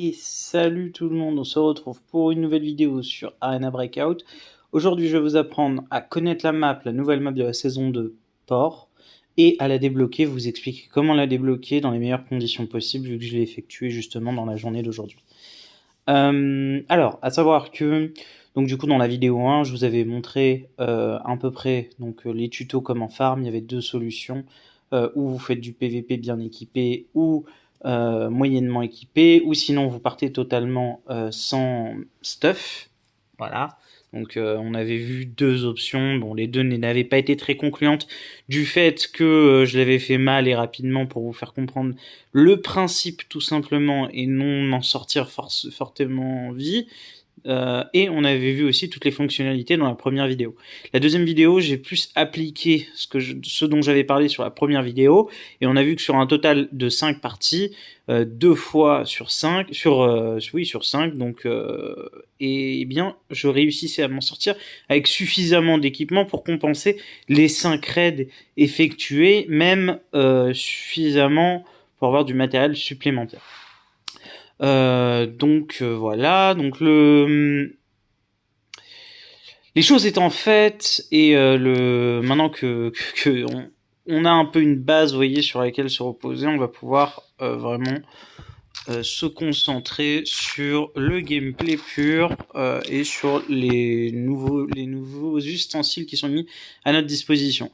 Et salut tout le monde, on se retrouve pour une nouvelle vidéo sur Arena Breakout. Aujourd'hui je vais vous apprendre à connaître la map, la nouvelle map de la saison de Port, et à la débloquer, vous expliquer comment la débloquer dans les meilleures conditions possibles vu que je l'ai effectué justement dans la journée d'aujourd'hui. Alors, à savoir que, donc du coup dans la vidéo 1, je vous avais montré à peu près les tutos comment farm, il y avait deux solutions, où vous faites du PVP bien équipé ou moyennement équipé, ou sinon vous partez totalement sans stuff, voilà. Donc on avait vu deux options, bon les deux n'avaient pas été très concluantes du fait que je l'avais fait mal et rapidement pour vous faire comprendre le principe tout simplement et non en sortir fortement vie. Et on avait vu aussi toutes les fonctionnalités dans la première vidéo. La deuxième vidéo, j'ai plus appliqué ce dont j'avais parlé sur la première vidéo, et on a vu que sur un total de 5 parties, 2 fois sur 5, sur 5, donc et bien je réussissais à m'en sortir avec suffisamment d'équipement pour compenser les 5 raids effectués, même suffisamment pour avoir du matériel supplémentaire. Voilà, donc les choses étant faites et maintenant que on a un peu une base, vous voyez, sur laquelle se reposer, on va pouvoir vraiment se concentrer sur le gameplay pur et sur les nouveaux ustensiles qui sont mis à notre disposition.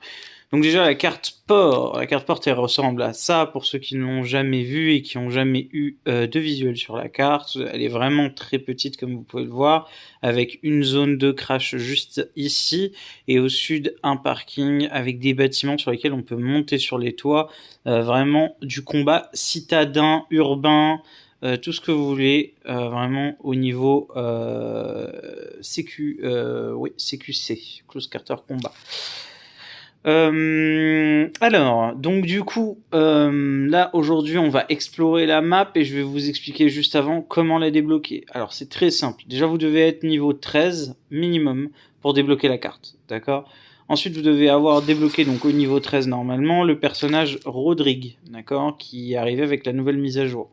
Donc déjà la carte port elle ressemble à ça pour ceux qui ne l'ont jamais vue et qui n'ont jamais eu de visuel sur la carte. Elle est vraiment très petite comme vous pouvez le voir, avec une zone de crash juste ici et au sud un parking avec des bâtiments sur lesquels on peut monter sur les toits. Vraiment du combat citadin, urbain, tout ce que vous voulez, vraiment au niveau CQC, Close Quarter Combat. Alors, donc du coup, là aujourd'hui on va explorer la map et je vais vous expliquer juste avant comment la débloquer. Alors c'est très simple, déjà vous devez être niveau 13 minimum pour débloquer la carte, d'accord? Ensuite vous devez avoir débloqué donc au niveau 13 normalement le personnage Rodrigue, d'accord, qui est arrivé avec la nouvelle mise à jour.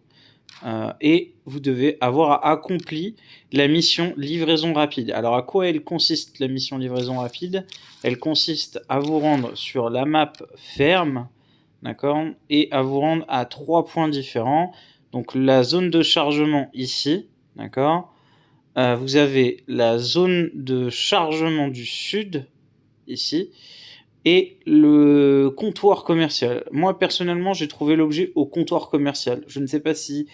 Et vous devez avoir accompli la mission livraison rapide. Alors à quoi elle consiste la mission livraison rapide? Elle consiste à vous rendre sur la map ferme, d'accord, et à vous rendre à 3 points différents. Donc la zone de chargement ici, d'accord. Vous avez la zone de chargement du sud ici et le comptoir commercial. Moi personnellement j'ai trouvé l'objet au comptoir commercial. Je ne sais pas si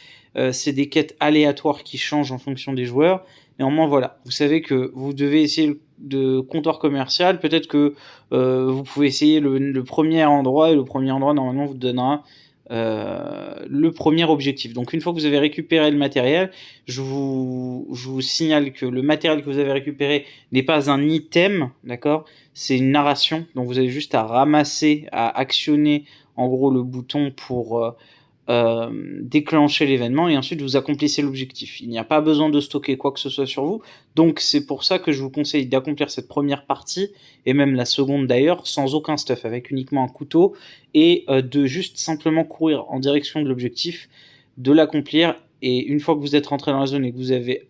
c'est des quêtes aléatoires qui changent en fonction des joueurs. Néanmoins voilà, vous savez que vous devez essayer de comptoir commercial. Peut-être que vous pouvez essayer le premier endroit, et le premier endroit normalement vous donnera le premier objectif. Donc une fois que vous avez récupéré le matériel, je vous signale que le matériel que vous avez récupéré n'est pas un item, d'accord, c'est une narration, donc vous avez juste à ramasser, à actionner en gros le bouton pour déclencher l'événement et ensuite vous accomplissez l'objectif. Il n'y a pas besoin de stocker quoi que ce soit sur vous, donc c'est pour ça que je vous conseille d'accomplir cette première partie et même la seconde d'ailleurs sans aucun stuff, avec uniquement un couteau et de juste simplement courir en direction de l'objectif, de l'accomplir, et une fois que vous êtes rentré dans la zone et que vous avez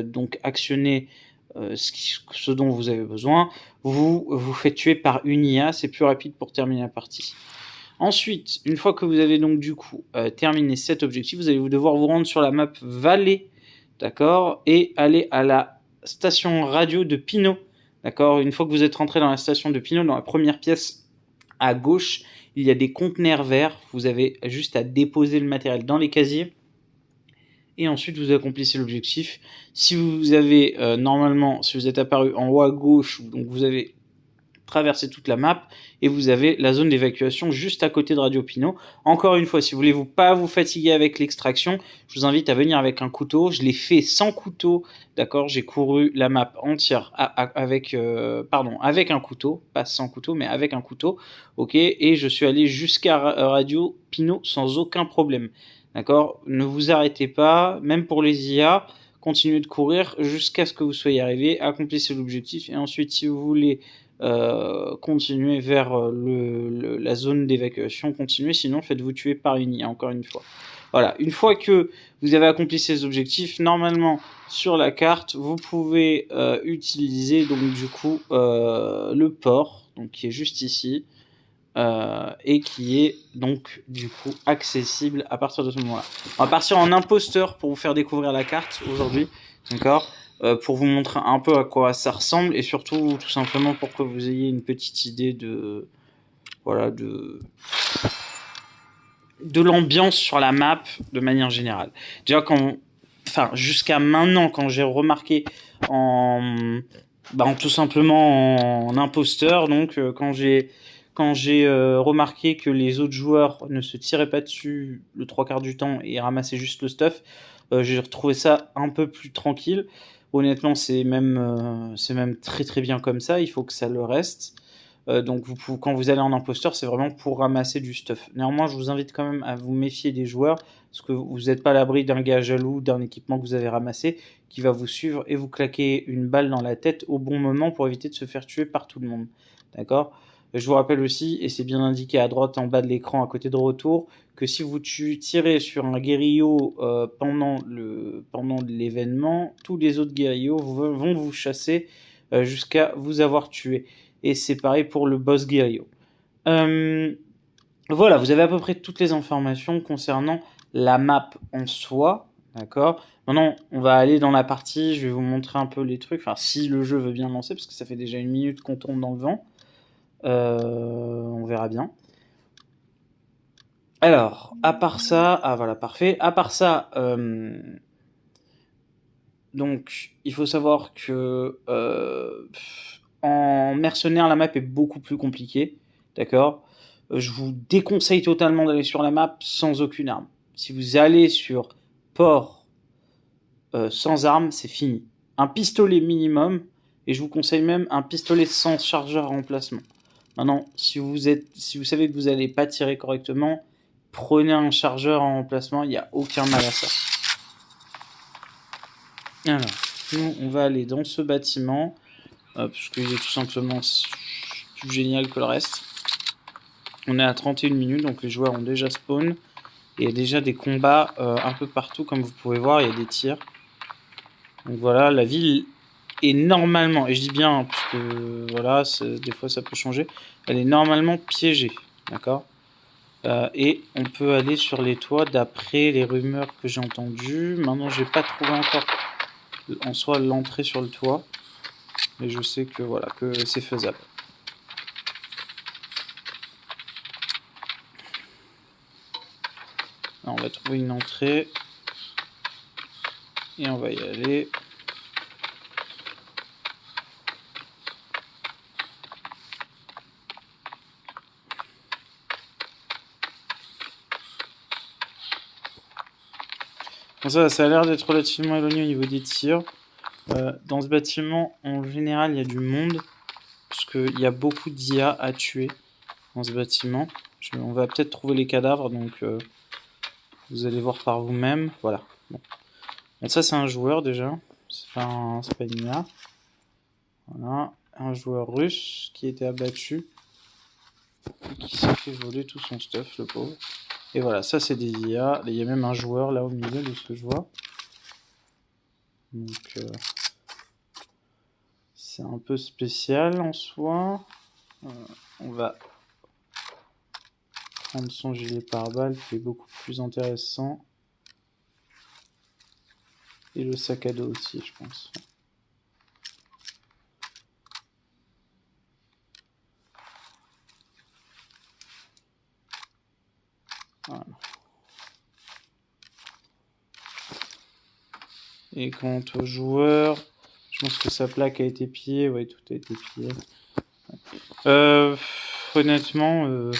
donc actionné ce dont vous avez besoin, vous vous faites tuer par une IA, c'est plus rapide pour terminer la partie. Ensuite, une fois que vous avez donc du coup terminé cet objectif, vous allez devoir vous rendre sur la map Vallée, d'accord, et aller à la station radio de Pinot, d'accord. Une fois que vous êtes rentré dans la station de Pinot, dans la première pièce à gauche, il y a des conteneurs verts, vous avez juste à déposer le matériel dans les casiers, et ensuite vous accomplissez l'objectif. Si vous avez normalement, si vous êtes apparu en haut à gauche, donc vous avez traverser toute la map et vous avez la zone d'évacuation juste à côté de Radio Pinot. Encore une fois, si vous voulez pas vous fatiguer avec l'extraction, je vous invite à venir avec un couteau. Je l'ai fait sans couteau, d'accord. J'ai couru la map entière avec un couteau, pas sans couteau, mais avec un couteau, ok. Et je suis allé jusqu'à Radio Pinot sans aucun problème, d'accord. Ne vous arrêtez pas, même pour les IA. Continuez de courir jusqu'à ce que vous soyez arrivé, accomplissez l'objectif, et ensuite si vous voulez continuez vers la zone d'évacuation, continuez, sinon faites-vous tuer par une IA, encore une fois. Voilà, une fois que vous avez accompli ces objectifs, normalement sur la carte, vous pouvez utiliser donc du coup le port, donc qui est juste ici, et qui est donc du coup accessible à partir de ce moment-là. On va partir en imposteur pour vous faire découvrir la carte aujourd'hui, d'accord, pour vous montrer un peu à quoi ça ressemble et surtout tout simplement pour que vous ayez une petite idée de voilà de l'ambiance sur la map de manière générale. Déjà enfin jusqu'à maintenant quand j'ai remarqué en tout simplement en imposteur, donc quand j'ai remarqué que les autres joueurs ne se tiraient pas dessus le 3/4 du temps et ramassaient juste le stuff, j'ai retrouvé ça un peu plus tranquille. Honnêtement, c'est même très très bien comme ça. Il faut que ça le reste. Donc quand vous allez en imposteur, c'est vraiment pour ramasser du stuff. Néanmoins, je vous invite quand même à vous méfier des joueurs, parce que vous n'êtes pas à l'abri d'un gars jaloux, d'un équipement que vous avez ramassé, qui va vous suivre et vous claquer une balle dans la tête au bon moment pour éviter de se faire tuer par tout le monde. D'accord ? Je vous rappelle aussi, et c'est bien indiqué à droite en bas de l'écran à côté de retour, que si vous tirez sur un guérillot pendant l'événement, tous les autres guérillots vont vous chasser jusqu'à vous avoir tué. Et c'est pareil pour le boss guerrier. Voilà, vous avez à peu près toutes les informations concernant la map en soi, d'accord. Maintenant, on va aller dans la partie, je vais vous montrer un peu les trucs, enfin si le jeu veut bien lancer, parce que ça fait déjà 1 minute qu'on tourne dans le vent. On verra bien. Alors, à part ça, ah voilà, parfait. À part ça, donc il faut savoir que en mercenaire, la map est beaucoup plus compliquée, d'accord. Je vous déconseille totalement d'aller sur la map sans aucune arme. Si vous allez sur port sans arme, c'est fini. Un pistolet minimum, et je vous conseille même un pistolet sans chargeur à remplacement. Maintenant, si vous savez que vous n'allez pas tirer correctement, prenez un chargeur en remplacement, il n'y a aucun mal à ça. Alors, nous, on va aller dans ce bâtiment, parce qu'il est tout simplement plus génial que le reste. On est à 31 minutes, donc les joueurs ont déjà spawn. Et il y a déjà des combats un peu partout, comme vous pouvez voir, il y a des tirs. Donc voilà, la ville est normalement, et je dis bien, parce que voilà, des fois ça peut changer, elle est normalement piégée, d'accord. Et on peut aller sur les toits d'après les rumeurs que j'ai entendues. Maintenant, j'ai pas trouvé encore en soi l'entrée sur le toit, mais je sais que voilà, que c'est faisable. Alors, on va trouver une entrée et on va y aller. Bon, ça a l'air d'être relativement éloigné au niveau des tirs. Dans ce bâtiment, en général, il y a du monde, parce qu'il y a beaucoup d'IA à tuer dans ce bâtiment. On va peut-être trouver les cadavres, donc vous allez voir par vous-même. Voilà. Bon. Donc ça, c'est un joueur déjà. C'est pas une IA. Voilà. Un joueur russe qui était abattu et qui s'est fait voler tout son stuff, le pauvre. Et voilà, ça c'est des IA. Il y a même un joueur là au milieu de ce que je vois. Donc c'est un peu spécial en soi. On va prendre son gilet pare-balles qui est beaucoup plus intéressant. Et le sac à dos aussi, je pense. Voilà. Et quant au joueur, je pense que sa plaque a été pillée. Ouais, tout a été pillé. Honnêtement,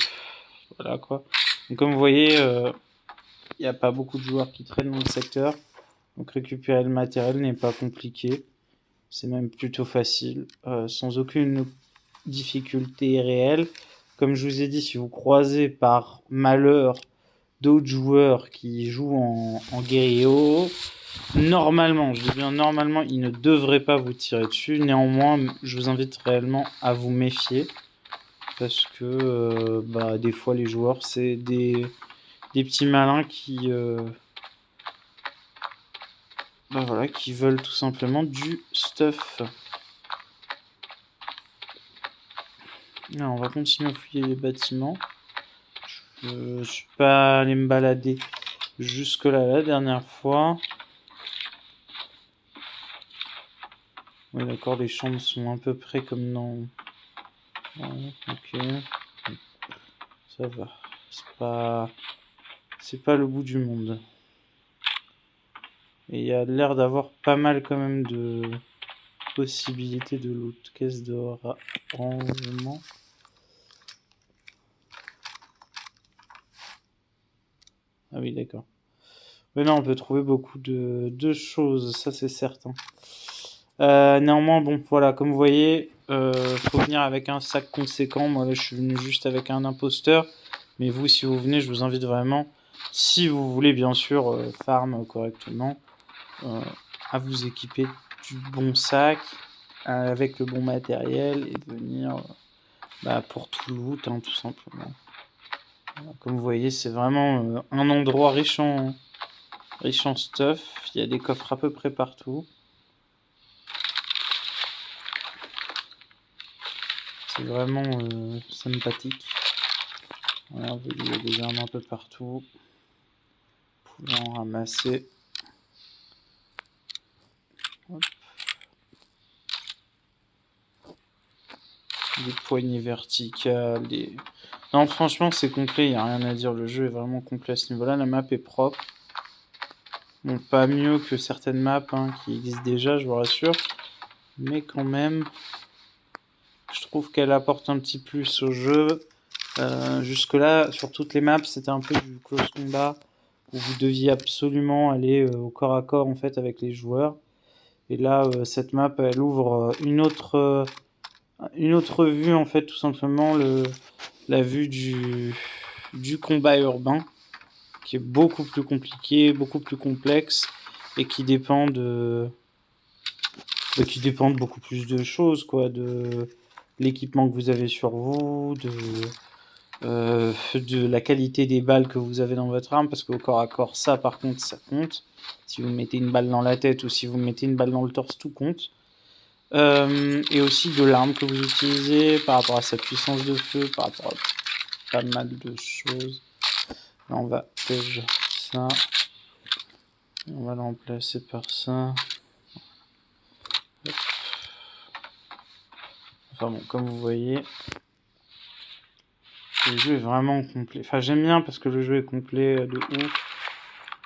voilà quoi. Donc, comme vous voyez, il n'y a pas beaucoup de joueurs qui traînent dans le secteur. Donc récupérer le matériel n'est pas compliqué. C'est même plutôt facile, sans aucune difficulté réelle. Comme je vous ai dit, si vous croisez par malheur d'autres joueurs qui jouent en guérilla, normalement, je dis bien normalement, ils ne devraient pas vous tirer dessus. Néanmoins, je vous invite réellement à vous méfier, parce que des fois les joueurs, c'est des des petits malins qui, bah voilà, qui veulent tout simplement du stuff. Alors, on va continuer à fouiller les bâtiments. Je suis pas allé me balader jusque là la dernière fois. Ouais, d'accord, les chambres sont à peu près comme dans... Ouais, ok. Ça va. C'est pas le bout du monde. Et il y a l'air d'avoir pas mal quand même de possibilités de loot. Caisse de rangement. Ah oui, d'accord. Mais non, on peut trouver beaucoup de choses, ça c'est certain. Néanmoins, bon, voilà, comme vous voyez, faut venir avec un sac conséquent. Moi, là, je suis venu juste avec un imposteur. Mais vous, si vous venez, je vous invite vraiment, si vous voulez, bien sûr, farm correctement, à vous équiper du bon sac, avec le bon matériel, et de venir bah, pour tout loot, hein, tout simplement. Voilà, comme vous voyez, c'est vraiment un endroit riche en stuff. Il y a des coffres à peu près partout. C'est vraiment sympathique. Voilà, vous voyez, il y a des armes un peu partout. Vous pouvez en ramasser. Hop. Des poignées verticales. Non, franchement, c'est complet. Il n'y a rien à dire. Le jeu est vraiment complet à ce niveau-là. La map est propre. Bon, pas mieux que certaines maps hein, qui existent déjà, je vous rassure. Mais quand même, je trouve qu'elle apporte un petit plus au jeu. Jusque-là, sur toutes les maps, c'était un peu du close combat où vous deviez absolument aller au corps à corps en fait avec les joueurs. Et là, cette map, elle ouvre une autre vue en fait, tout simplement la vue du combat urbain, qui est beaucoup plus compliqué, beaucoup plus complexe et qui dépend de beaucoup plus de choses, quoi, de l'équipement que vous avez sur vous, de la qualité des balles que vous avez dans votre arme, parce qu'au corps à corps, ça par contre, ça compte. Si vous mettez une balle dans la tête ou si vous mettez une balle dans le torse, tout compte. Et aussi de l'arme que vous utilisez par rapport à sa puissance de feu, par rapport à pas mal de choses. Là, on va pêche ça. On va le remplacer par ça. Hop. Enfin bon, comme vous voyez, le jeu est vraiment complet. Enfin, j'aime bien parce que le jeu est complet de ouf.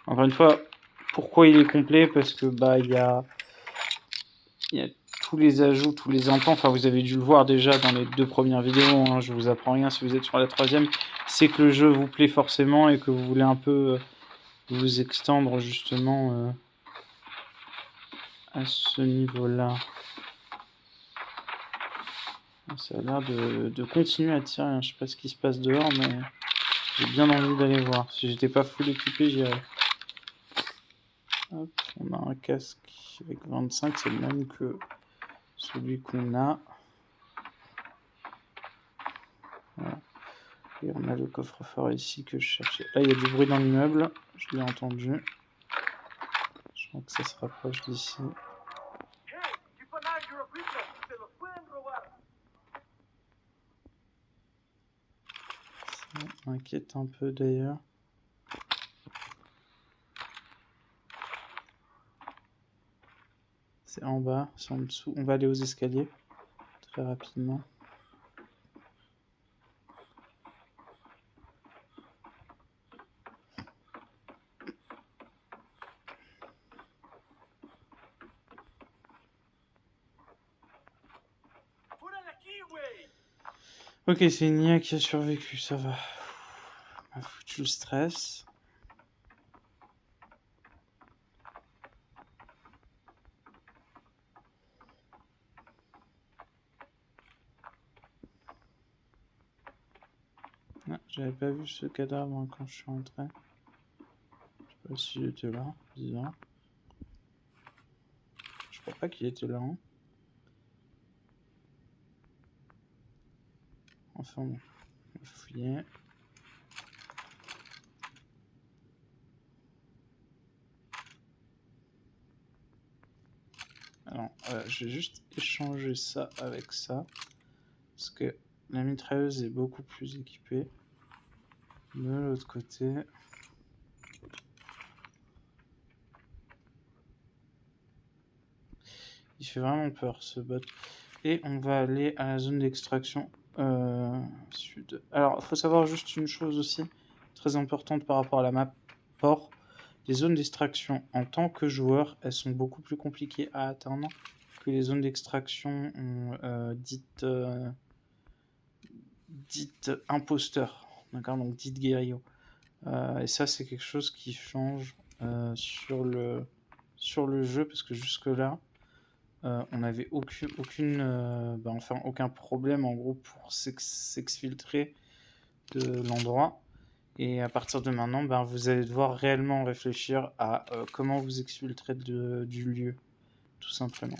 Encore une fois, pourquoi il est complet? Parce que bah il y a tous les ajouts, tous les entends. Enfin, vous avez dû le voir déjà dans les 2 premières vidéos. Hein, je vous apprends rien si vous êtes sur la 3e. C'est que le jeu vous plaît forcément et que vous voulez un peu vous extendre justement à ce niveau-là. Ça a l'air de continuer à tirer. Hein. Je sais pas ce qui se passe dehors, mais j'ai bien envie d'aller voir. Si j'étais pas full équipé, j'irais. Hop, on a un casque avec 25, c'est le même que celui qu'on a. Voilà. Et on a le coffre-fort ici que je cherchais. Là, il y a du bruit dans l'immeuble. Je l'ai entendu. Je crois que ça se rapproche d'ici. Ça m'inquiète un peu d'ailleurs. C'est en bas, c'est en dessous. On va aller aux escaliers très rapidement. Ok, c'est une IA qui a survécu, ça va. M'a foutu le stress. Ah, j'avais pas vu ce cadavre hein, quand je suis rentré. Je sais pas s'il était là, bizarre. Je crois pas qu'il était là. Hein. Enfin bon, on va fouiller. Alors, je vais juste échanger ça avec ça. Parce que la mitrailleuse est beaucoup plus équipée. De l'autre côté... Il fait vraiment peur, ce bot. Et on va aller à la zone d'extraction sud. Alors, il faut savoir juste une chose aussi, très importante par rapport à la map port. Les zones d'extraction, en tant que joueur, elles sont beaucoup plus compliquées à atteindre que les zones d'extraction dites imposteurs, d'accord, donc dites guerriers. Et ça, c'est quelque chose qui change sur le jeu, parce que jusque-là, on n'avait aucun problème en gros pour s'exfiltrer de l'endroit. Et à partir de maintenant, vous allez devoir réellement réfléchir à comment vous exfiltrer du lieu, tout simplement.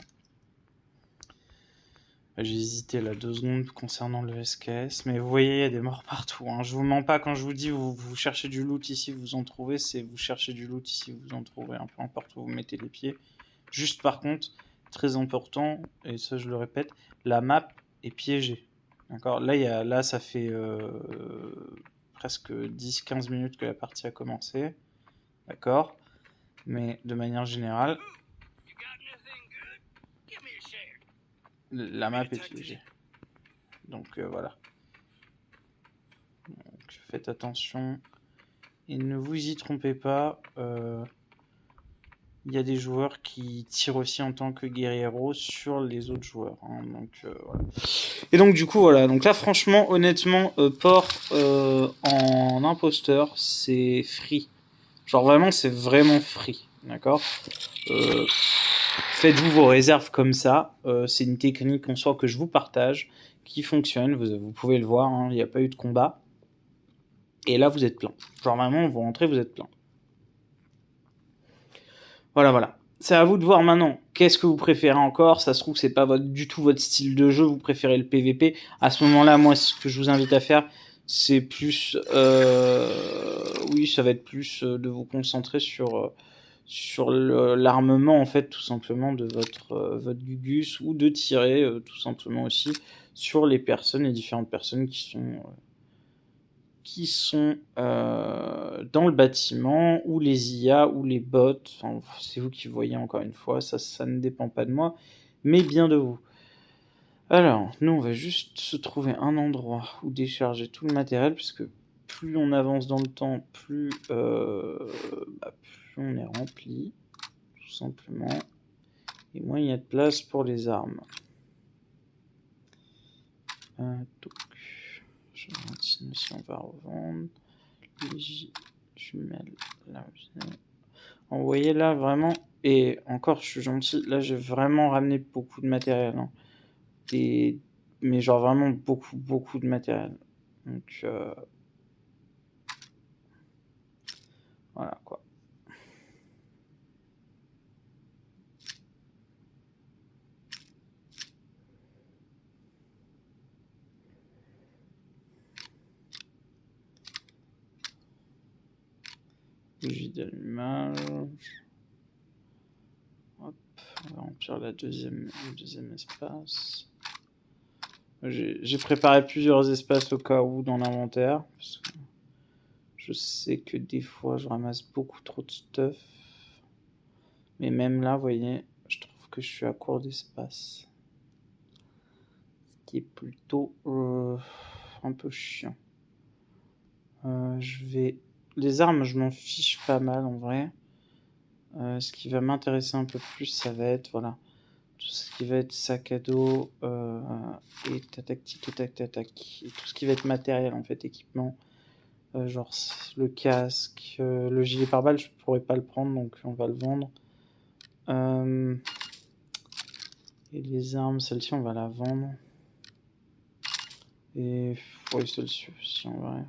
J'ai hésité là 2 secondes concernant le SKS, mais vous voyez, il y a des morts partout. Hein. Je vous mens pas quand je vous dis vous cherchez du loot ici, vous en trouvez, c'est vous cherchez du loot ici, vous en trouvez, un peu importe où vous mettez les pieds. Juste par contre, très important, et ça je le répète, la map est piégée. D'accord, là ça fait presque 10-15 minutes que la partie a commencé. D'accord, mais de manière générale, la map est piégée. Donc voilà. Donc, faites attention et ne vous y trompez pas. Il y a des joueurs qui tirent aussi en tant que guerriero sur les autres joueurs. Hein, donc voilà. Et donc du coup voilà. Donc là franchement, honnêtement, port en imposteur, c'est free. Genre vraiment, c'est vraiment free. D'accord. Faites-vous vos réserves comme ça. C'est une technique en soi que je vous partage, qui fonctionne. Vous pouvez le voir. Hein, il n'y a pas eu de combat. Et là, vous êtes plein. Genre vraiment, vous rentrez, vous êtes plein. Voilà. C'est à vous de voir maintenant. Qu'est-ce que vous préférez encore? Ça se trouve, c'est pas du tout votre style de jeu. Vous préférez le PVP. À ce moment-là, moi, ce que je vous invite à faire, c'est plus... oui, ça va être plus de vous concentrer sur l'armement, en fait, tout simplement, de votre Gugus, ou de tirer, tout simplement aussi, sur les différentes personnes qui sont dans le bâtiment, ou les IA, ou les bots. Enfin, c'est vous qui voyez, encore une fois, ça ne dépend pas de moi, mais bien de vous. Alors, nous, on va juste se trouver un endroit où décharger tout le matériel, puisque plus on avance dans le temps, plus on est rempli, tout simplement, et moins il y a de place pour les armes. Donc, je vais si on va revendre les jumelles là aussi. Vous voyez là vraiment, et encore je suis gentil, là j'ai vraiment ramené beaucoup de matériel, hein. Mais genre vraiment beaucoup de matériel. Donc voilà quoi. Bougie d'allumage. Hop, on va remplir le deuxième espace. J'ai préparé plusieurs espaces au cas où dans l'inventaire, parce que je sais que des fois je ramasse beaucoup trop de stuff. Mais même là, vous voyez, je trouve que je suis à court d'espace. Ce qui est plutôt un peu chiant. Les armes, je m'en fiche pas mal en vrai. Ce qui va m'intéresser un peu plus, ça va être tout ce qui va être sac à dos et tactique et tac. Et tout ce qui va être matériel en fait, équipement. Genre le casque, le gilet pare-balles, je pourrais pas le prendre, donc on va le vendre. Et les armes, celle-ci on va la vendre. Et oui, celle-ci aussi en vrai.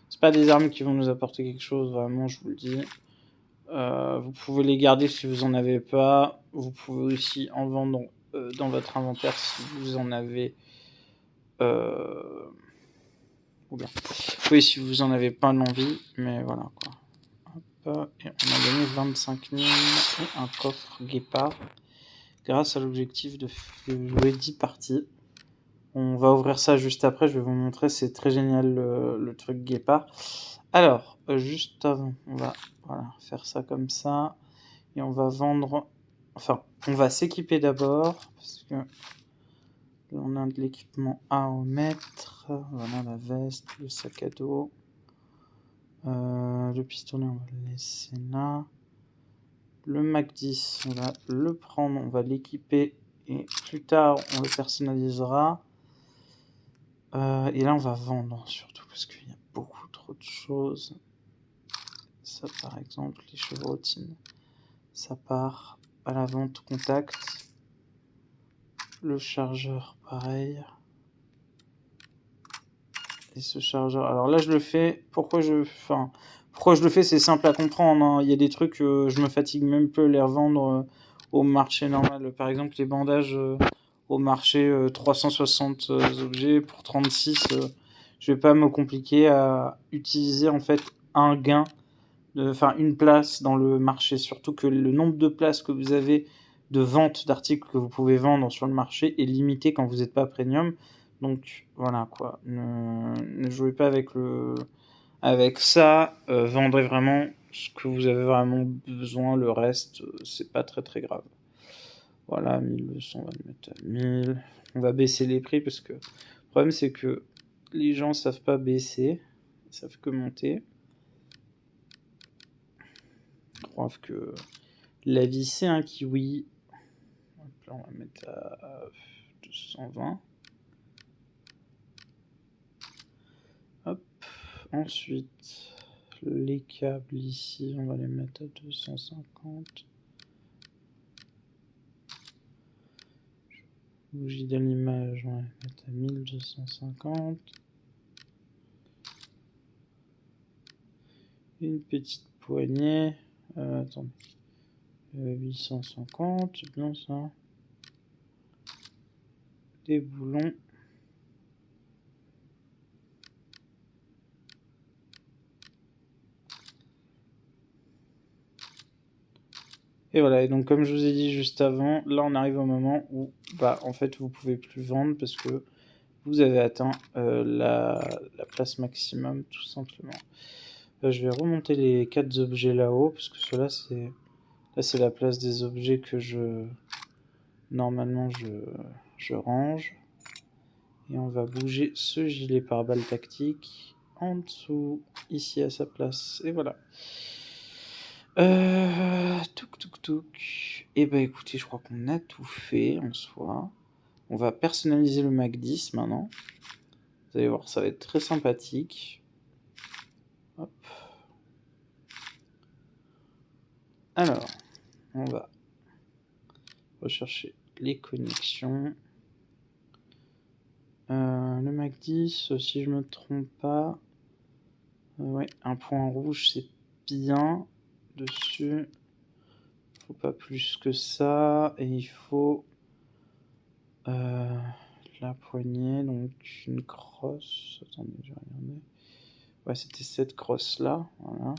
C'est pas des armes qui vont nous apporter quelque chose, vraiment, je vous le dis. Vous pouvez les garder si vous en avez pas. Vous pouvez aussi en vendre dans votre inventaire si vous en avez. Oui, si vous en avez pas l'envie, mais voilà quoi. Hop, et on a gagné 25 000 et un coffre guépard grâce à l'objectif de jouer 10 parties. On va ouvrir ça juste après, je vais vous montrer, c'est très génial le truc guépard. Alors, juste avant, on va faire ça comme ça, et on va vendre, enfin, on va s'équiper d'abord, parce que là, on a de l'équipement à remettre. Voilà, la veste, le sac à dos, le pistolet, on va le laisser là. Le Mac 10, on va le prendre, on va l'équiper, et plus tard, on le personnalisera. Et là, on va vendre, surtout parce qu'il y a beaucoup trop de choses. Ça, par exemple, les chevrotines, ça part à la vente contact. Le chargeur, pareil. Et ce chargeur, alors là, je le fais. Pourquoi je le fais, c'est simple à comprendre. Hein. Il y a des trucs, je me fatigue même peu à les revendre au marché normal. Par exemple, les bandages au marché 360 objets pour 36. Je vais pas me compliquer à utiliser en fait un gain, une place dans le marché. Surtout que le nombre de places que vous avez de vente d'articles que vous pouvez vendre sur le marché est limité quand vous n'êtes pas premium. Donc voilà quoi. Ne jouez pas avec ça. Vendez vraiment ce que vous avez vraiment besoin. Le reste, c'est pas très très grave. Voilà, 1200, on va le mettre à 1000. On va baisser les prix parce que le problème c'est que les gens savent pas baisser, ils savent que monter. Ils croient que la vie c'est un kiwi. Donc là, on va mettre à 220. Hop. Ensuite, les câbles ici, on va les mettre à 250. Bougie d'allumage, on va les mettre à 1250. Une petite poignée. Attendez. 850, c'est bien ça. Des boulons. Et voilà, et donc comme je vous ai dit juste avant, là on arrive au moment où en fait vous pouvez plus vendre parce que vous avez atteint la place maximum tout simplement. Je vais remonter les 4 objets là-haut parce que cela c'est la place des objets que normalement je range. Et on va bouger ce gilet pare-balles tactique en dessous, ici à sa place. Et voilà. Et bah écoutez, je crois qu'on a tout fait en soi. On va personnaliser le Mac 10 maintenant. Vous allez voir, ça va être très sympathique. Hop. Alors, on va rechercher les connexions. Le Mac 10, si je me trompe pas, ouais, un point rouge, c'est bien. Dessus, faut pas plus que ça, et il faut la poignée, donc une crosse. Attendez, je vais regarder. Ouais, c'était cette crosse là, voilà.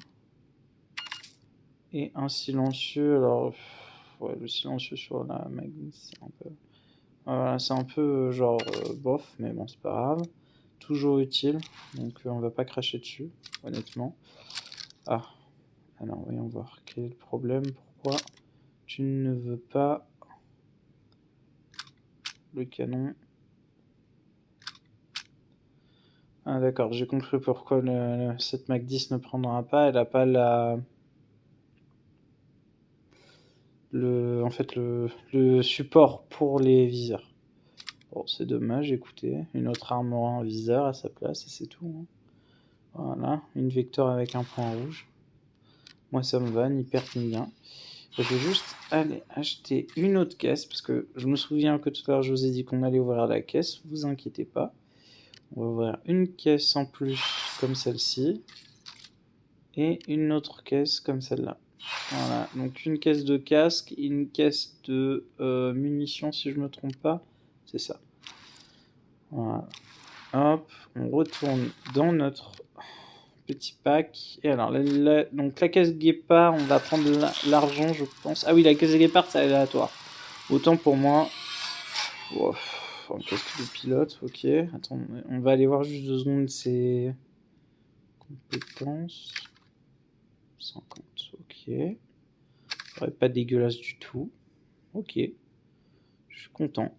Et un silencieux. Alors, ouais, le silencieux sur la Magnum, c'est un peu, voilà, c'est un peu genre bof, mais bon, c'est pas grave. Toujours utile, donc on va pas cracher dessus, honnêtement. Ah, alors voyons voir quel est le problème. Pourquoi tu ne veux pas le canon? Ah d'accord, j'ai compris pourquoi cette Mac 10 ne prendra pas. Elle a pas le support pour les viseurs. Bon, c'est dommage, écoutez. Une autre armoire en viseur à sa place et c'est tout. Hein. Voilà, une Vector avec un point rouge. Moi ça me va, ni perte ni gain. Je vais juste aller acheter une autre caisse parce que je me souviens que tout à l'heure je vous ai dit qu'on allait ouvrir la caisse. Vous inquiétez pas. On va ouvrir une caisse en plus comme celle-ci et une autre caisse comme celle-là. Voilà, donc une caisse de casque, une caisse de munitions si je me trompe pas, c'est ça. Voilà. Hop, on retourne dans notre petit pack. Et alors, donc la caisse guépard, on va prendre l'argent, je pense. Ah oui, la caisse guépard, c'est aléatoire. Autant pour moi... un casque de pilote, ok. Attends, on va aller voir juste 2 secondes ses compétences. 50, ok. Pas dégueulasse du tout. Ok. Je suis content.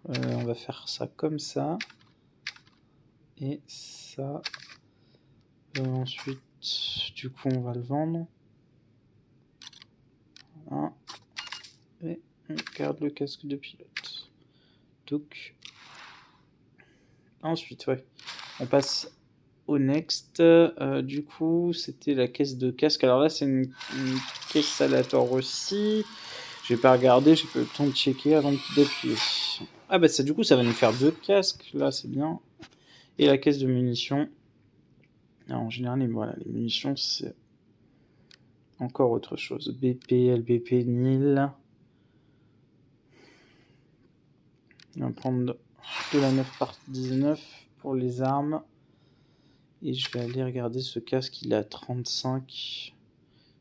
On va faire ça comme ça. Et ça. Ensuite, du coup, on va le vendre. Voilà. Et on garde le casque de pilote. Donc. Ensuite, ouais. On passe au next. Du coup, c'était la caisse de casque. Alors là, c'est une caisse Salator aussi. J'ai pas regardé, j'ai pas eu le temps de checker avant d'appuyer. Ah bah ça, du coup, ça va nous faire 2 casques. Là, c'est bien. Et la caisse de munitions. Alors, en général, voilà, les munitions, c'est encore autre chose. BP, LBP, NIL. On va prendre de la 9 par 19 pour les armes. Et je vais aller regarder ce casque, il est à 35.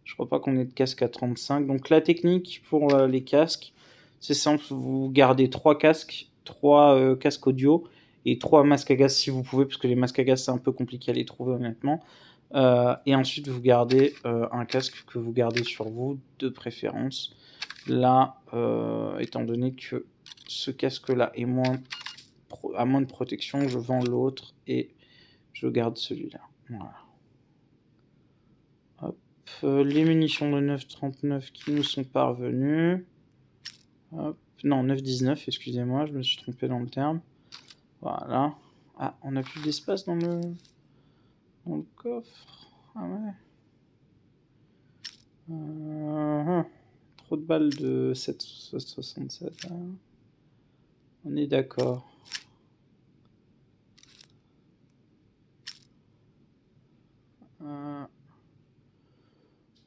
Je crois pas qu'on ait de casque à 35. Donc la technique pour les casques, c'est simple, vous gardez 3 casques, 3 casques audio et 3 masques à gaz si vous pouvez, parce que les masques à gaz c'est un peu compliqué à les trouver honnêtement. Et ensuite vous gardez un casque que vous gardez sur vous de préférence. Là, étant donné que ce casque là est a moins de protection, je vends l'autre et je garde celui-là. Voilà. Hop. Les munitions de 9,39 qui nous sont parvenues. Hop. Non, 9,19, excusez-moi, je me suis trompé dans le terme. Voilà. Ah, on n'a plus d'espace dans le coffre. Ah ouais. Trop de balles de 7,67. Hein. On est d'accord.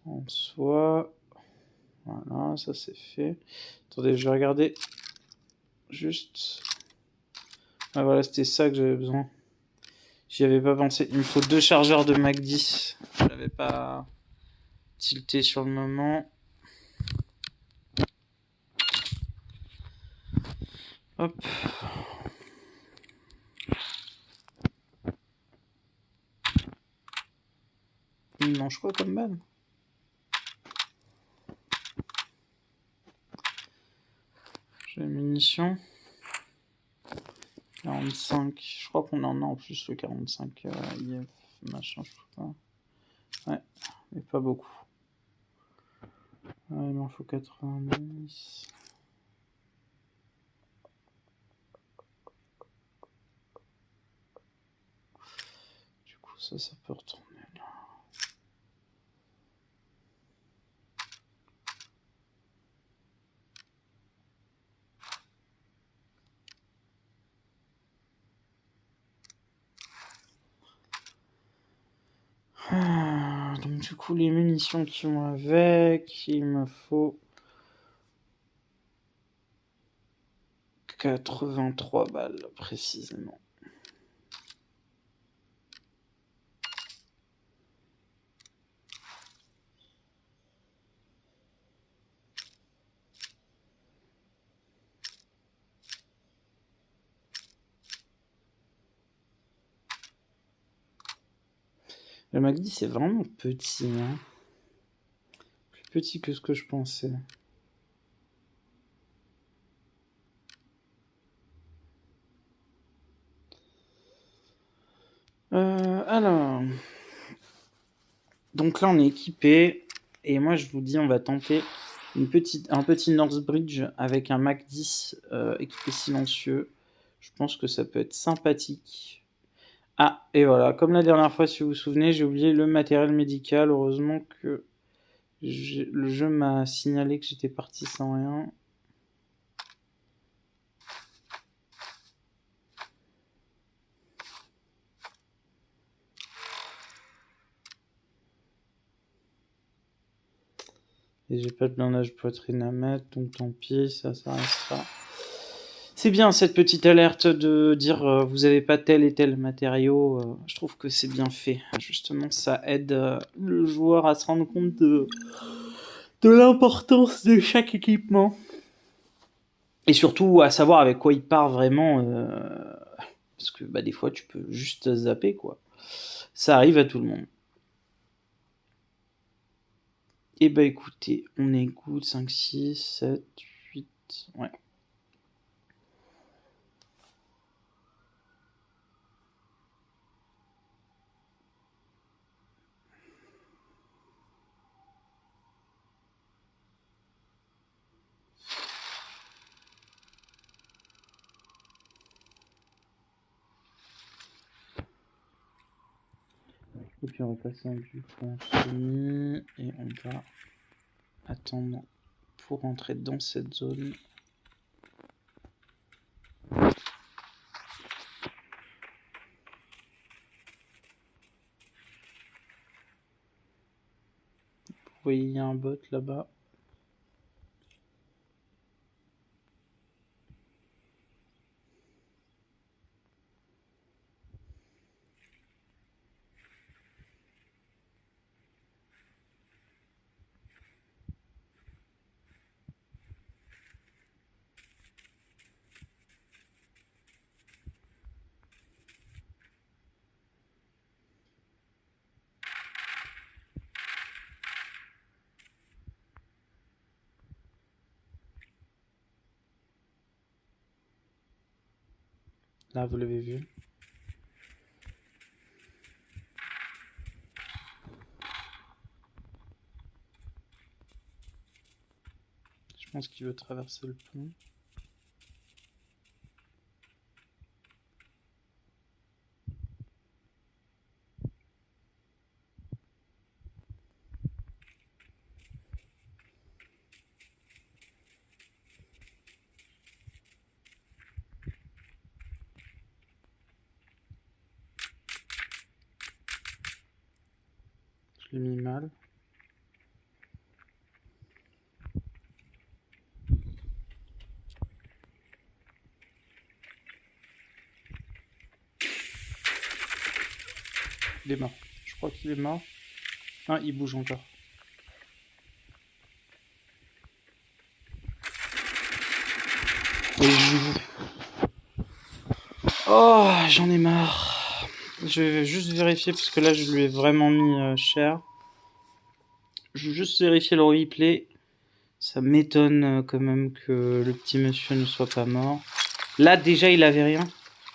En soi, voilà, ça c'est fait. Attendez, je vais regarder juste. Ah voilà, c'était ça que j'avais besoin. J'y avais pas pensé. Il me faut 2 chargeurs de Mac 10. Je l'avais pas tilté sur le moment. Hop. Il mange quoi comme balle? J'ai la munition. 45. Je crois qu'on en a en plus le 45 IF machin, je sais pas. Ouais, mais pas beaucoup. Ouais, il m'en faut 90. Du coup, ça peut retourner là. Donc du coup les munitions qui vont avec, il me faut 83 balles précisément. Le Mac 10 c'est vraiment petit, hein. Plus petit que ce que je pensais. Alors, donc là on est équipé et moi je vous dis on va tenter un petit Northbridge avec un Mac 10 équipé silencieux. Je pense que ça peut être sympathique. Ah, et voilà, comme la dernière fois, si vous vous souvenez, j'ai oublié le matériel médical. Heureusement que le jeu m'a signalé que j'étais parti sans rien. Et j'ai pas de blindage poitrine à mettre, donc tant pis, ça restera. C'est bien cette petite alerte de dire vous avez pas tel et tel matériau. Je trouve que c'est bien fait. Justement, ça aide le joueur à se rendre compte de l'importance de chaque équipement. Et surtout à savoir avec quoi il part vraiment, parce que bah, des fois tu peux juste zapper quoi. Ça arrive à tout le monde. Et bah écoutez, on est good, 5, 6, 7, 8, ouais. Et puis on va passer en du en semi et on va attendre pour rentrer dans cette zone. Vous voyez, il y a un bot là-bas. Là, vous l'avez vu. Je pense qu'il veut traverser le pont. Je l'ai mis mal. Il est mort. Je crois qu'il est mort. Ah, il bouge encore. Et je... Oh, j'en ai marre. Je vais juste vérifier parce que là, je lui ai vraiment mis cher. Je vais juste vérifier le replay. Ça m'étonne quand même que le petit monsieur ne soit pas mort. Là, déjà, il avait rien.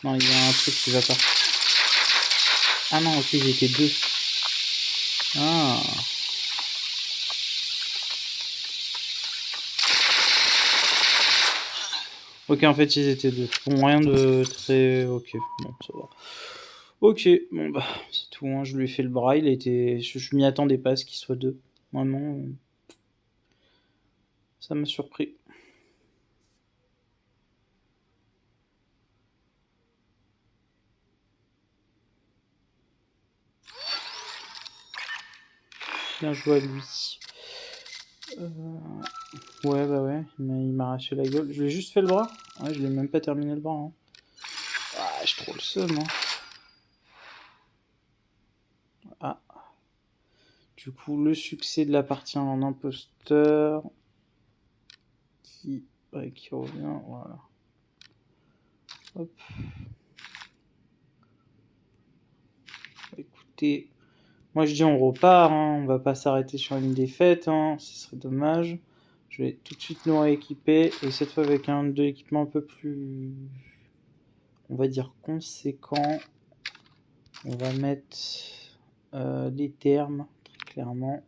Non, il y a un truc qui va pas. Ah non, ok, ils étaient deux. Ah. Ok, en fait, ils étaient deux. Bon, rien de très... Ok, bon, ça va. Ok, bon, bah, c'est tout. Hein. Je lui ai fait le bras. Il était... Je m'y attendais pas à ce qu'il soit deux. Vraiment, ça m'a surpris. Bien joué à lui. Ouais, bah ouais, il m'a arraché la gueule. Je lui ai juste fait le bras. Ouais, je l'ai même pas terminé le bras. Hein. Ah, j'ai trop le seum. Hein. Ah. Du coup, le succès de la partie en imposteur qui revient. Voilà. Hop. Écoutez, moi je dis on repart. Hein. On va pas s'arrêter sur une défaite. Hein. Ce serait dommage. Je vais tout de suite nous rééquiper. Et cette fois avec un de l'équipement un peu plus, on va dire, conséquent. On va mettre les termes, très clairement.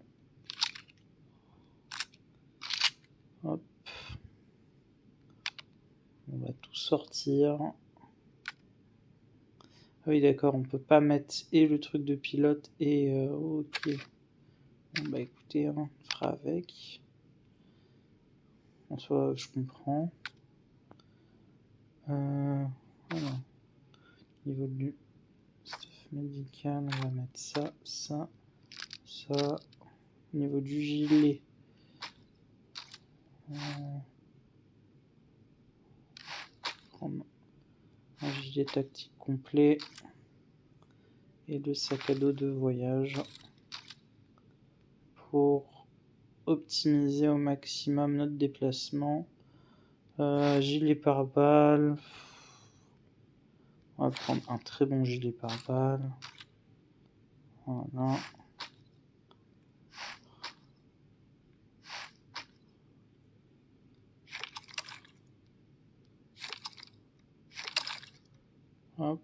Hop. On va tout sortir. Ah oui, d'accord, on peut pas mettre et le truc de pilote et... ok. Bon, bah écoutez, hein, on fera avec. En soi, je comprends. Voilà. Niveau du stuff médical, on va mettre ça, ça, ça. Niveau du gilet. Prendre un gilet tactique complet. Et le sac à dos de voyage. Pour optimiser au maximum notre déplacement. Gilet pare-balles. On va prendre un très bon gilet pare-balles. Voilà. Hop.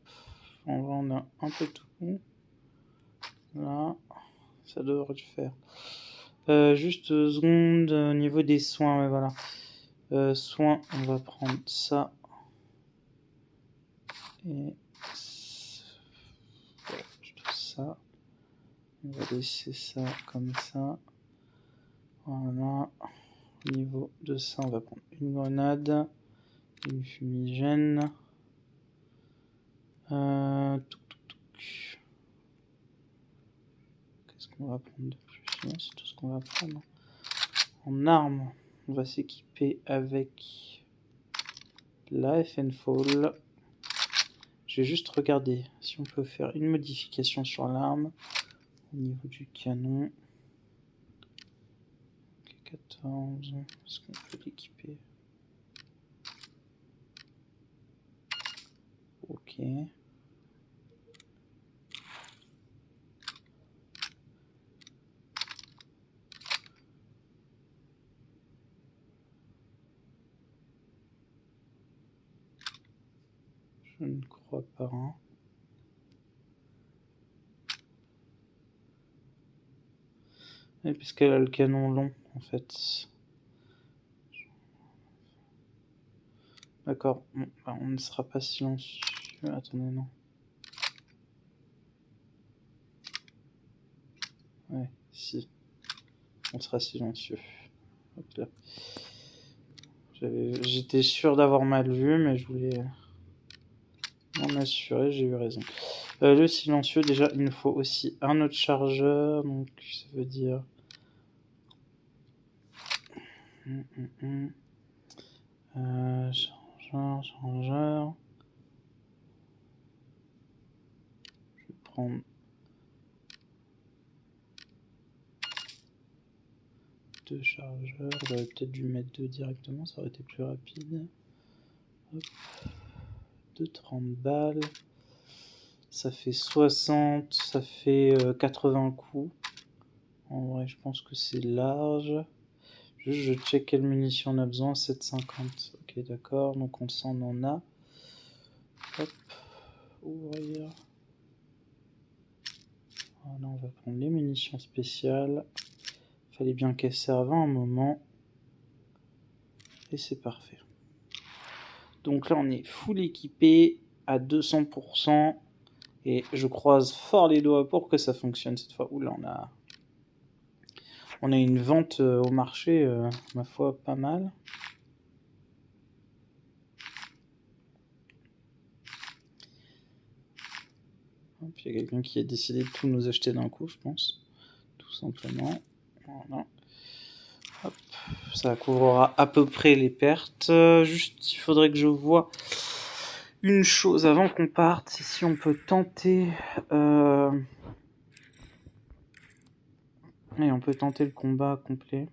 On a un peu tout. Là. Ça devrait le faire. Juste seconde au niveau des soins. Ouais, voilà. Soins, on va prendre ça. Et ça. On va laisser ça comme ça. Voilà. Au niveau de ça, on va prendre une grenade, une fumigène. Qu'est-ce qu'on va prendre de plus? Non, c'est tout ce qu'on va prendre. En armes, on va s'équiper avec la FN Fall. Je vais juste regarder si on peut faire une modification sur l'arme au niveau du canon. 14, est-ce qu'on peut l'équiper? Ok. Je ne crois pas. Hein. Oui, puisqu'elle a le canon long, en fait. D'accord, bon, bah, on ne sera pas silencieux. Attendez, non. Ouais, si. On sera silencieux. Hop là. J'étais sûr d'avoir mal vu, mais je voulais m'en assurer, j'ai eu raison. Le silencieux, déjà, il nous faut aussi un autre chargeur, donc ça veut dire... Chargeur. Je vais prendre... deux chargeurs, j'aurais peut-être dû mettre deux directement, ça aurait été plus rapide. Hop. 30 balles. Ça fait 60, ça fait 80 coups. En vrai, je pense que c'est large. Juste, je check quelle munition on a besoin. 750. Ok, d'accord. Donc, on s'en en a. Hop. Ouvrir. Voilà, on va prendre les munitions spéciales. Fallait bien qu'elles servent à un moment. Et c'est parfait. Donc là, on est full équipé à 200%. Et je croise fort les doigts pour que ça fonctionne cette fois. Oula, on a une vente au marché, ma foi, pas mal. Il y a quelqu'un qui a décidé de tout nous acheter d'un coup, je pense. Tout simplement. Voilà. Hop. Ça couvrira à peu près les pertes. Juste, il faudrait que je vois une chose avant qu'on parte. Si on peut tenter... Et on peut tenter le combat complet.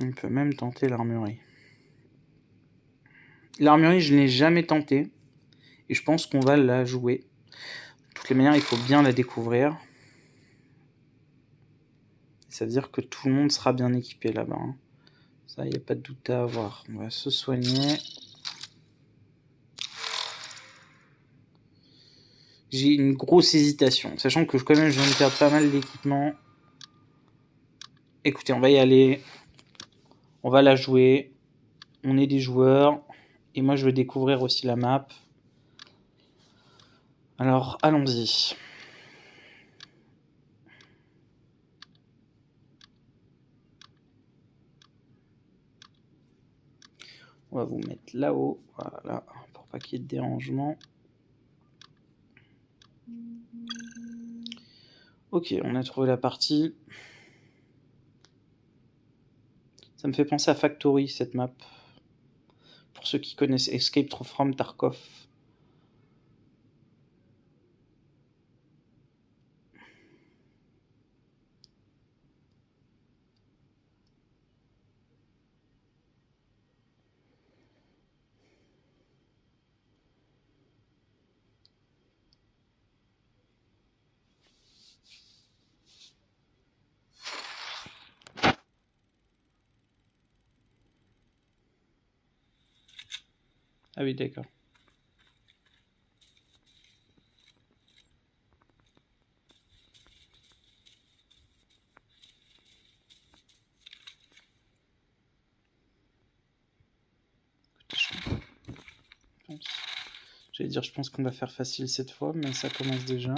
On peut même tenter l'armurerie. L'armurerie, je ne l'ai jamais tenté. Et je pense qu'on va la jouer. De toutes les manières, il faut bien la découvrir. Ça veut dire que tout le monde sera bien équipé là-bas. Hein. Ça, il n'y a pas de doute à avoir. On va se soigner. J'ai une grosse hésitation. Sachant que quand même, je viens de perdre pas mal d'équipement. Écoutez, on va y aller. On va la jouer. On est des joueurs. Et moi, je veux découvrir aussi la map. Alors, allons-y. On va vous mettre là-haut. Voilà. Pour pas qu'il y ait de dérangement. Ok, on a trouvé la partie. Ça me fait penser à Factory, cette map. Pour ceux qui connaissent Escape from Tarkov. Ah oui, d'accord. J'allais dire, je pense qu'on va faire facile cette fois, mais ça commence déjà.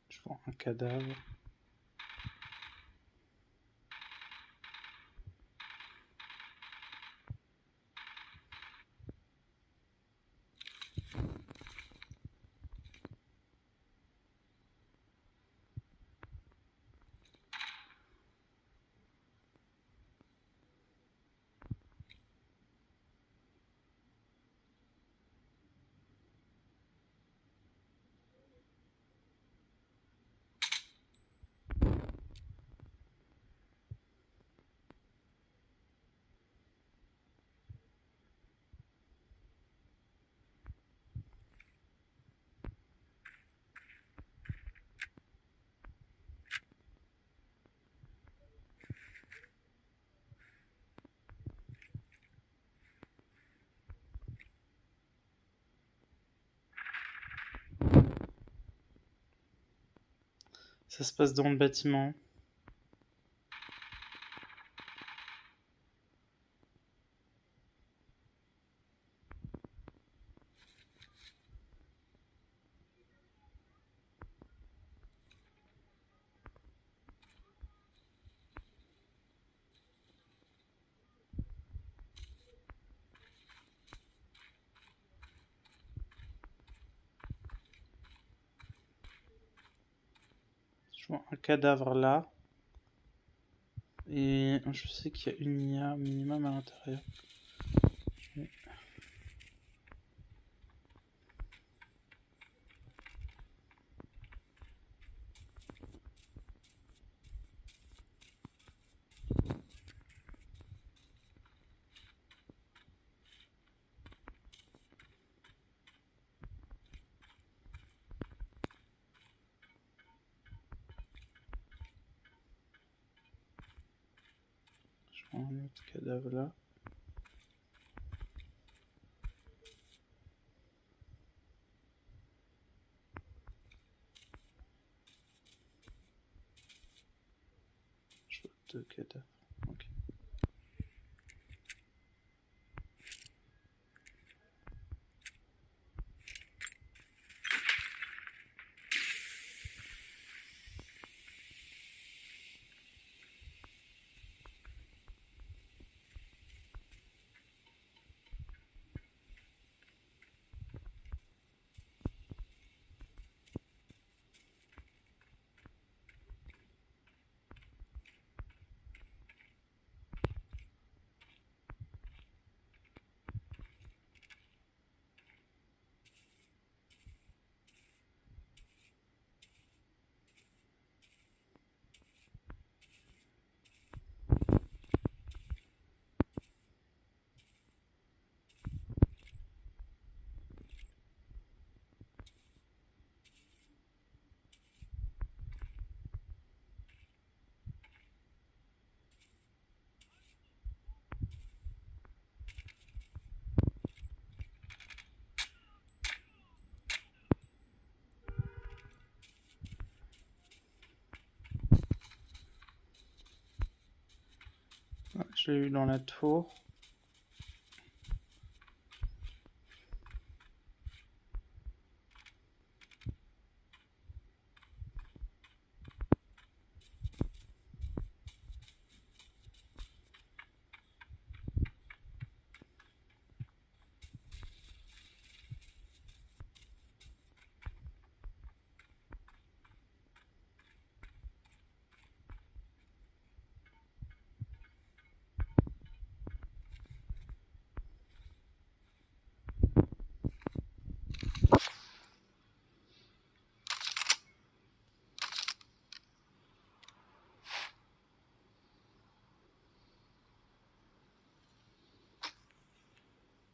Je vois un cadavre. Ça se passe dans le bâtiment. Je vois un cadavre là. Et je sais qu'il y a une IA minimum à l'intérieur. Je vois un autre cadavre là. Je vois deux cadavres. Ok. Ouais, je l'ai eu dans la tour.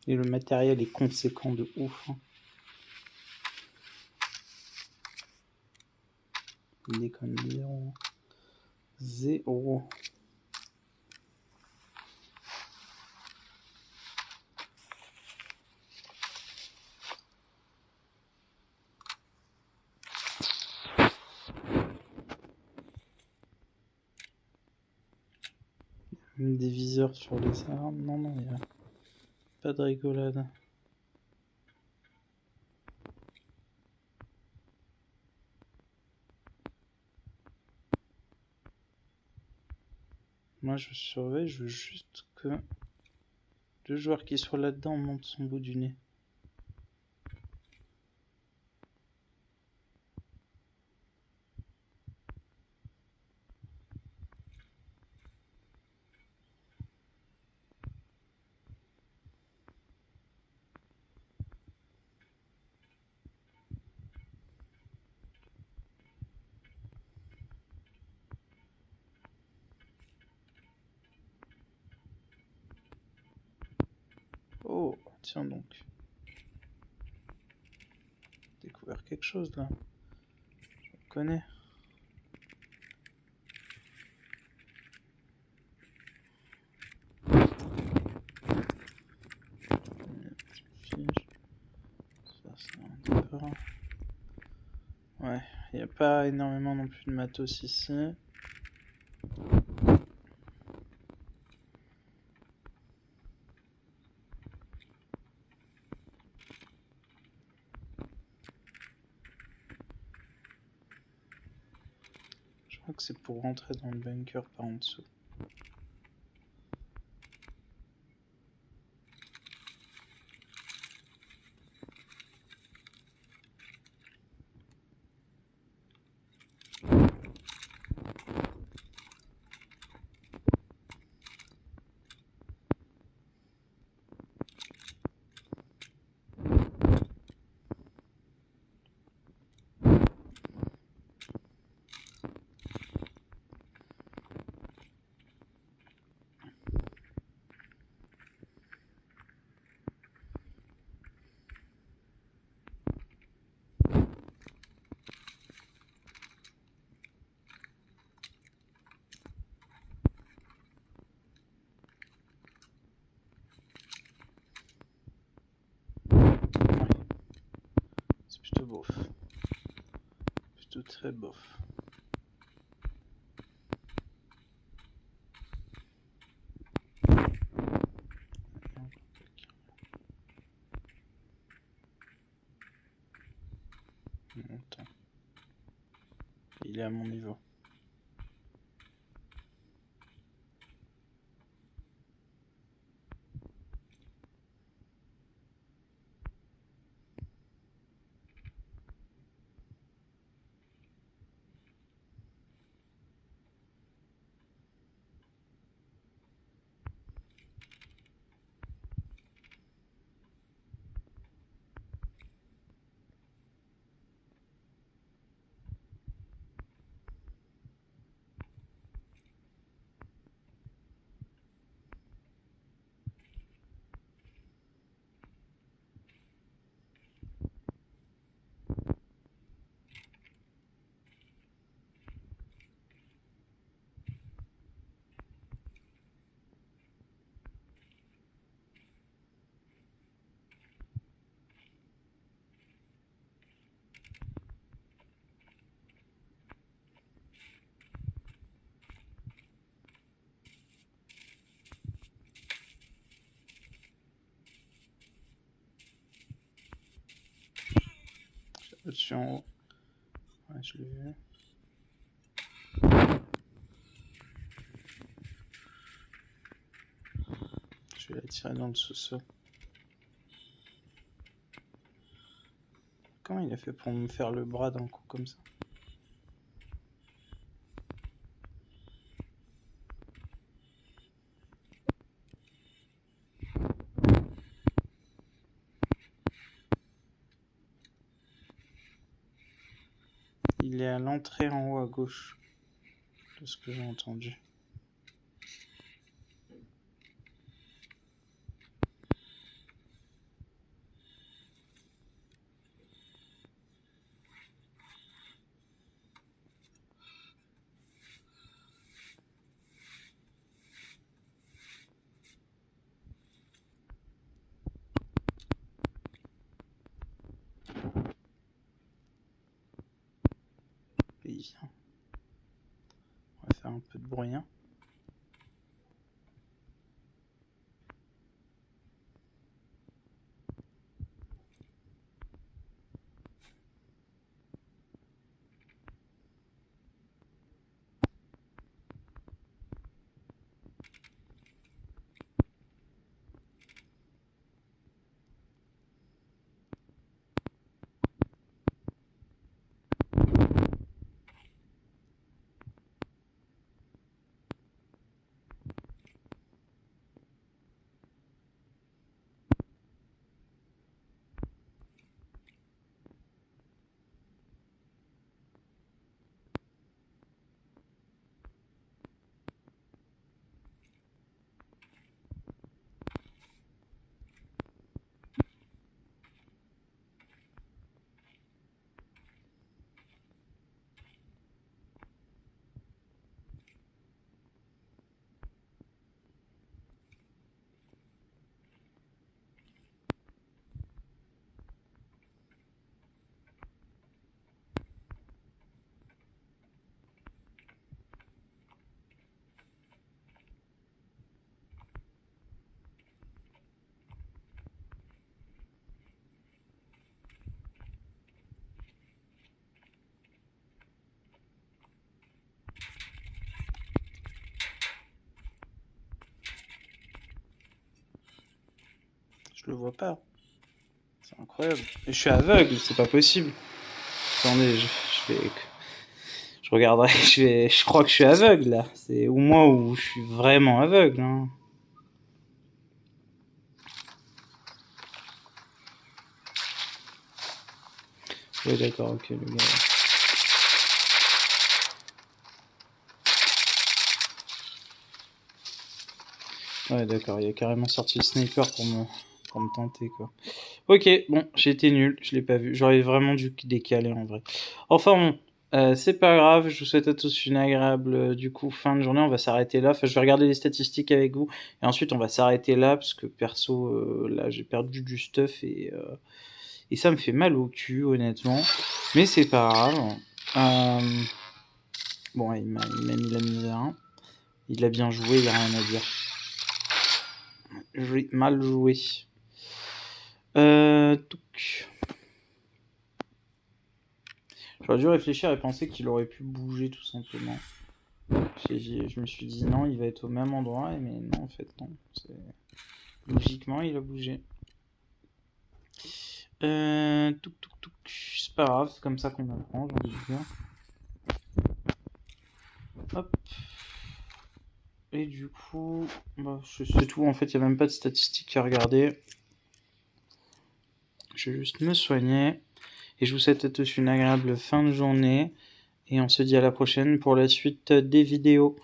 Et le matériel est conséquent de ouf. Hein. Il déconne 0. 0. Des viseurs sur les armes. Non, non, il n'y a pas de rigolade. Moi, je surveille, je veux juste que le joueur qui soit là-dedans monte son bout du nez. Oh, tiens donc. Découvert quelque chose là. Je le connais. Ça, c'est un décor. Ouais, il n'y a pas énormément non plus de matos ici. Je crois que c'est pour rentrer dans le bunker par en dessous. C'est plutôt bof. Plutôt très bof. Attends. Il est à mon niveau. Je suis en haut. Ouais, je l'ai vu. Je vais la tirer dans le sous-sol. Comment il a fait pour me faire le bras d'un coup comme ça? Il est à l'entrée en haut à gauche, de ce que j'ai entendu. faire un peu de bruit. Hein. Je le vois pas. C'est incroyable. Et je suis aveugle, c'est pas possible. Attendez, je regarderai, je crois que je suis aveugle là. C'est ou moi ou je suis vraiment aveugle. Hein. Oui, d'accord, ok, le gars. Ouais, d'accord, il a carrément sorti le sniper pour me tenter, quoi. Ok, bon, j'ai été nul, je l'ai pas vu. J'aurais vraiment dû décaler en vrai. Enfin bon, c'est pas grave, je vous souhaite à tous une agréable, du coup, fin de journée. On va s'arrêter là. Enfin, je vais regarder les statistiques avec vous. Et ensuite, on va s'arrêter là, parce que perso, là, j'ai perdu du stuff et ça me fait mal au cul, honnêtement. Mais c'est pas grave. Euh, Bon, il m'a mis la misère. Il a bien joué, il n'y a rien à dire. Mal joué. Donc... J'aurais dû réfléchir et penser qu'il aurait pu bouger tout simplement. Je me suis dit non, il va être au même endroit, mais non, en fait, non. Logiquement, il a bougé. C'est pas grave, c'est comme ça qu'on apprend, j'ai envie de dire. Hop. Et du coup, bah, c'est tout. En fait, il n'y a même pas de statistiques à regarder. Je vais juste me soigner. Et je vous souhaite à tous une agréable fin de journée. Et on se dit à la prochaine pour la suite des vidéos.